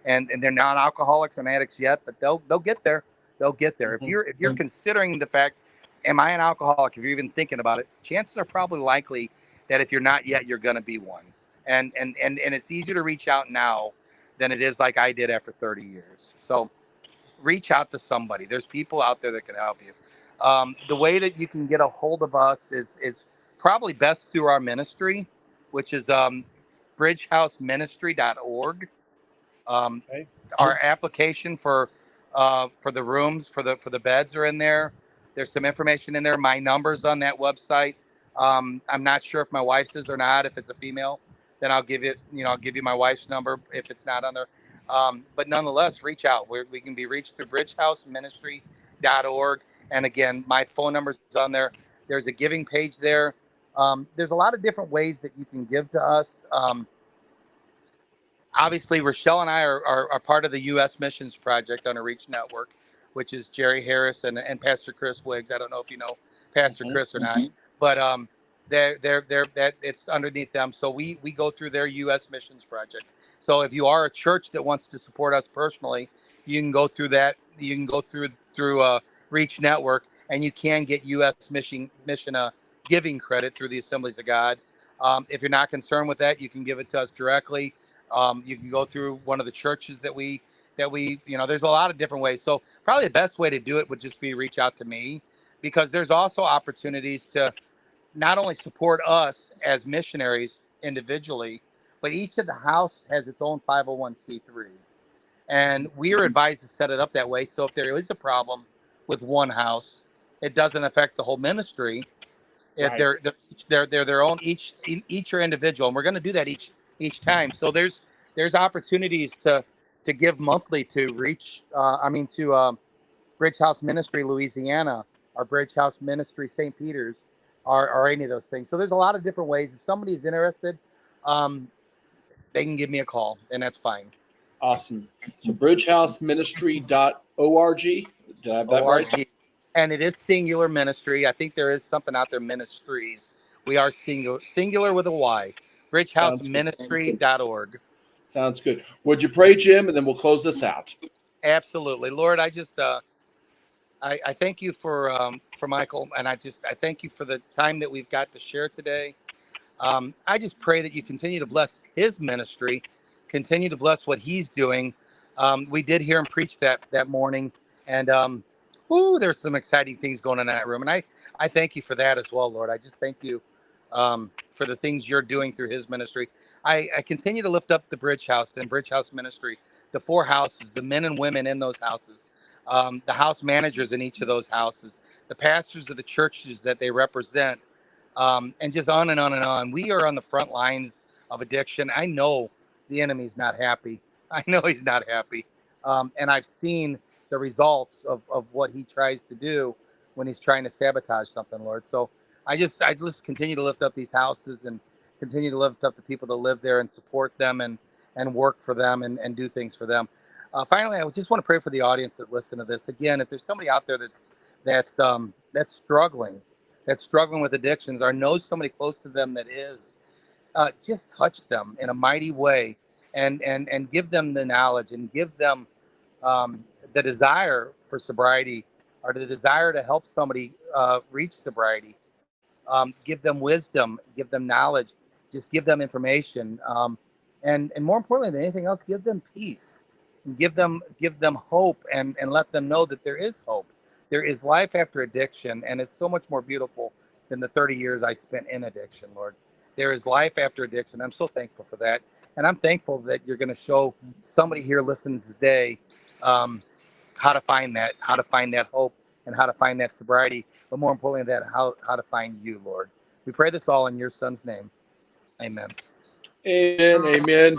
And they're not alcoholics and addicts yet, but they'll get there. They'll get there. If you're considering the fact, am I an alcoholic? If you're even thinking about it, chances are probably likely that if you're not yet, you're going to be one. And it's easier to reach out now than it is like I did after 30 years. So reach out to somebody. There's people out there that can help you. The way that you can get a hold of us is probably best through our ministry, which is bridgehouseministry.org.
okay.
Our application for the rooms, for the beds are in there. There's some information in there. My number's on that website. I'm not sure if my wife's is or not. If it's a female, then I'll give you my wife's number if it's not on there. But nonetheless, reach out. We can be reached through bridgehouseministry.org. And again, my phone number's on there. There's a giving page there. There's a lot of different ways that you can give to us. Obviously, Rochelle and I are part of the U.S. Missions Project on a Reach Network, which is Jerry Harris and Pastor Chris Wiggs. I don't know if you know Pastor Chris or not, but they're that it's underneath them. So we go through their U.S. Missions Project. So if you are a church that wants to support us personally, you can go through that. You can go through Reach Network, and you can get U.S. mission giving credit through the Assemblies of God. If you're not concerned with that, you can give it to us directly. You can go through one of the churches that we that there's a lot of different ways. So probably the best way to do it would just be reach out to me, because there's also opportunities to not only support us as missionaries individually, but each of the house has its own 501c3. And we are advised to set it up that way. So if there is a problem with one house, it doesn't affect the whole ministry. If
Right.
they're their own, each are individual, and we're going to do that each time. So there's opportunities to give monthly to Bridge House Ministry Louisiana, or Bridge House Ministry St. Peter's, or any of those things. So there's a lot of different ways. If somebody's interested, um, they can give me a call, and that's fine.
Awesome. So bridgehouseministry.org. Did I have that right?
ORG. And it is singular ministry. I think there is something out there, Ministries. We are singular with a Y.
Sounds good.
bridgehouseministry.org.
Sounds good. Would you pray, Jim, and then we'll close this out?
Absolutely. Lord, I just I thank you for Michael, and I thank you for the time that we've got to share today. I just pray that you continue to bless his ministry, continue to bless what he's doing. We did hear him preach that morning, and there's some exciting things going on in that room, and I thank you for that as well, Lord. I just thank you for the things you're doing through his ministry. I continue to lift up the Bridge House and Bridge House Ministry, the 4 houses, the men and women in those houses, the house managers in each of those houses, the pastors of the churches that they represent, and just on and on and on. We are on the front lines of addiction. I know the enemy's not happy. I know he's not happy. And I've seen the results of what he tries to do when he's trying to sabotage something, Lord. So I just continue to lift up these houses and continue to lift up the people that live there and support them and work for them and do things for them. Finally, I just want to pray for the audience that listen to this. Again, if there's somebody out there that's struggling, with addictions, or knows somebody close to them that is, just touch them in a mighty way, and give them the knowledge, and give them the desire for sobriety, or the desire to help somebody reach sobriety. Give them wisdom, give them knowledge, just give them information, and more importantly than anything else, give them peace, and give them hope, and let them know that there is hope. There is life after addiction, and it's so much more beautiful than the 30 years I spent in addiction, Lord. There is life after addiction. I'm so thankful for that, and I'm thankful that you're going to show somebody here listening today how to find that hope, and how to find that sobriety, but more importantly, how to find you, Lord. We pray this all in your son's name. Amen.
Amen. Amen.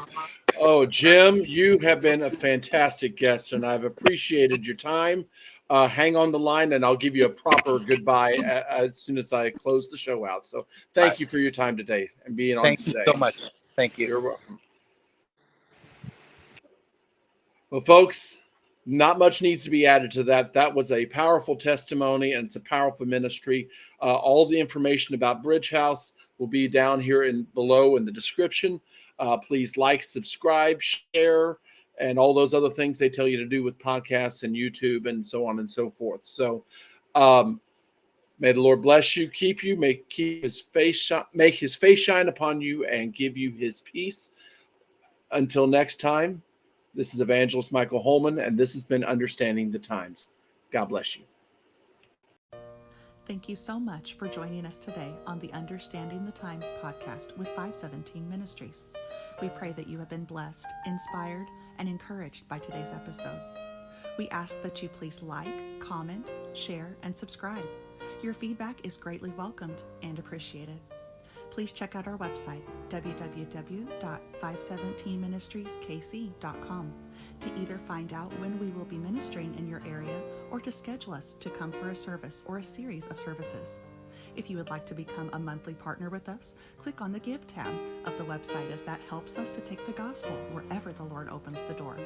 Oh, Jim, you have been a fantastic guest, and I've appreciated your time. Hang on the line, and I'll give you a proper goodbye as soon as I close the show out. So thank you for your time today and being on
Thank
today.
you so much. Thank you.
You're welcome. Well, folks, not much needs to be added to that. That was a powerful testimony, and it's a powerful ministry. All the information about Bridge House will be down here below in the description. Please like, subscribe, share, and all those other things they tell you to do with podcasts and YouTube and so on and so forth. So may the Lord bless you, keep you, make his face shine upon you, and give you his peace. Until next time, this is Evangelist Michael Holman, and this has been Understanding the Times. God bless you.
Thank you so much for joining us today on the Understanding the Times podcast with 517 Ministries. We pray that you have been blessed, inspired, and encouraged by today's episode. We ask that you please like, comment, share, and subscribe. Your feedback is greatly welcomed and appreciated. Please check out our website, www.517ministrieskc.com, to either find out when we will be ministering in your area or to schedule us to come for a service or a series of services. If you would like to become a monthly partner with us, click on the Give tab of the website, as that helps us to take the gospel wherever the Lord opens the door.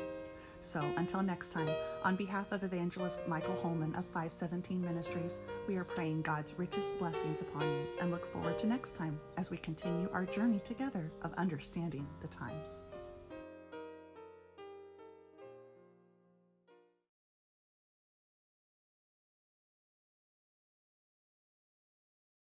So until next time, on behalf of Evangelist Michael Holman of 517 Ministries, we are praying God's richest blessings upon you and look forward to next time as we continue our journey together of understanding the times.